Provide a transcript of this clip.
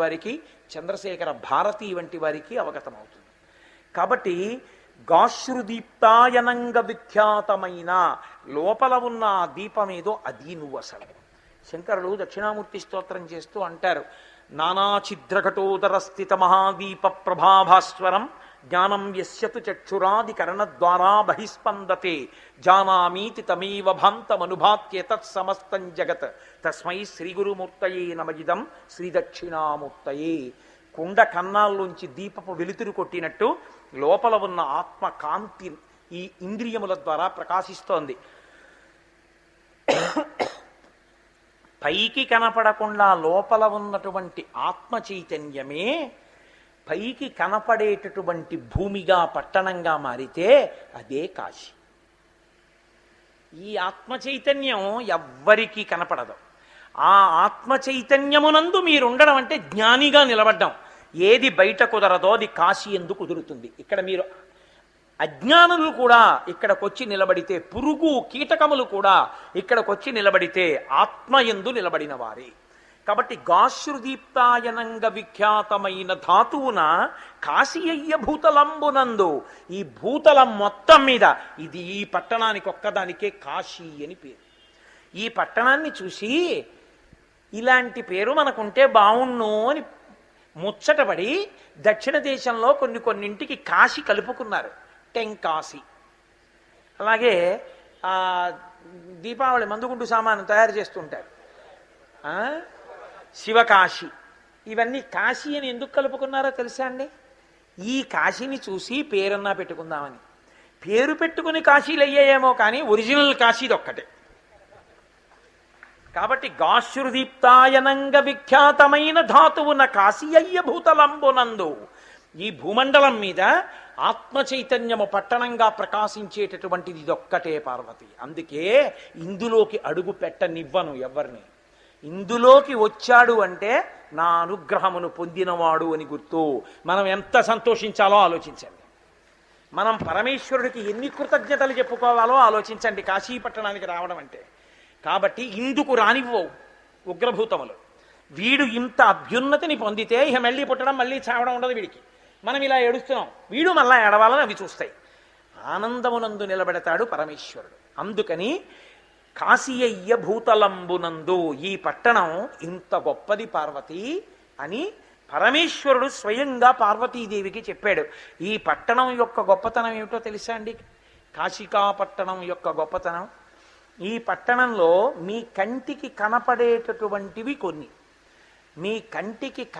వారికి, చంద్రశేఖర భారతి వంటి వారికి అవగతమవుతుంది. కాబట్టి గాశ్రుదీప్తాయనంగ విఖ్యాతమైన లోపల ఉన్న ఆ దీపమేదో అది నువ్వు అసలు. శంకరులు దక్షిణామూర్తి స్తోత్రం చేస్తూ అంటారు, నానాఛిద్రఘటోదర స్థిత మహాదీప ప్రభాభాస్వరం జ్ఞానం యస్యతు చక్షురాది కరణద్వారా బహిస్పందతే జానామీతి తమేవ భాంతమనుభాత్య తత్సమస్తం జగత్ తస్మై శ్రీగురుమూర్తయే నమజిదం శ్రీదక్షిణామూర్తయే. కుండ కన్నాల్లోంచి దీపపు వెలుతురు కొట్టినట్టు లోపల ఉన్న ఆత్మ కాంతి ఈ ఇంద్రియముల ద్వారా ప్రకాశిస్తోంది. పైకి కనపడకుండా లోపల ఉన్నటువంటి ఆత్మ చైతన్యమే పైకి కనపడేటటువంటి భూమిగా, పట్టణంగా మారితే అదే కాశీ. ఈ ఆత్మ చైతన్యం ఎవ్వరికీ కనపడదు. ఆ ఆత్మ చైతన్యమునందు మీరుండడం అంటే జ్ఞానిగా నిలబడ్డం. ఏది బయట కుదరదో అది కాశీ ఎందు కుదురుతుంది. ఇక్కడ మీరు అజ్ఞానులు కూడా ఇక్కడికొచ్చి నిలబడితే, పురుగు కీటకములు కూడా ఇక్కడికొచ్చి నిలబడితే ఆత్మ యందు నిలబడిన వారే. కాబట్టి గాశ్రుదీప్తాయనంగ విఖ్యాతమైన ధాతువున కాశీయ్య భూతలంబునందు, ఈ భూతలం మొత్తం మీద ఇది ఈ పట్టణానికి ఒక్కదానికే కాశీ అని పేరు. ఈ పట్టణాన్ని చూసి ఇలాంటి పేరు మనకుంటే బావుణ్ణు అని ముచ్చటపడి దక్షిణ దేశంలో కొన్నింటికి కాశీ కలుపుకున్నారు. టెంకాశీ. అలాగే దీపావళి మందుగుండు సామాను తయారు చేస్తుంటారు, శివకాశి. ఇవన్నీ కాశీ అని ఎందుకు కలుపుకున్నారో తెలుసా అండి? ఈ కాశీని చూసి పేరన్నా పెట్టుకుందామని. పేరు పెట్టుకుని కాశీలు అయ్యాయేమో కానీ ఒరిజినల్ కాశీది ఒక్కటే. కాబట్టి గాశ్రుదీప్తాయనంగ విఖ్యాతమైన ధాతువున కాశీయ్య భూతలంబునందు, ఈ భూమండలం మీద ఆత్మ చైతన్యము పట్టణంగా ప్రకాశించేటటువంటిది ఇదొక్కటే పార్వతి. అందుకే ఇందులోకి అడుగు పెట్టనివ్వను ఎవరిని. ఇందులోకి వచ్చాడు అంటే నా అనుగ్రహమును పొందినవాడు అని గుర్తు. మనం ఎంత సంతోషించాలో ఆలోచించండి. మనం పరమేశ్వరుడికి ఎన్ని కృతజ్ఞతలు చెప్పుకోవాలో ఆలోచించండి కాశీ పట్టణానికి రావడం అంటే. కాబట్టి ఇందుకు రానివ్వవు ఉగ్రభూతములు. వీడు ఇంత అభ్యున్నతిని పొందితే ఇక మళ్ళీ పుట్టడం మళ్ళీ చావడం ఉండదు వీడికి. మనం ఇలా ఏడుస్తున్నాం, వీడు మళ్ళా ఏడవాలని అవి చూస్తాయి. ఆనందమునందు నిలబెడతాడు పరమేశ్వరుడు. అందుకని కాశీయ్య భూతలంబునందు, ఈ పట్టణం ఇంత గొప్పది పార్వతి అని పరమేశ్వరుడు స్వయంగా పార్వతీదేవికి చెప్పాడు. ఈ పట్టణం యొక్క గొప్పతనం ఏమిటో తెలుసా అండి? కాశికా పట్టణం యొక్క గొప్పతనం, ఈ పట్టణంలో మీ కంటికి కనపడేటటువంటివి కొన్ని, మీ కంటికి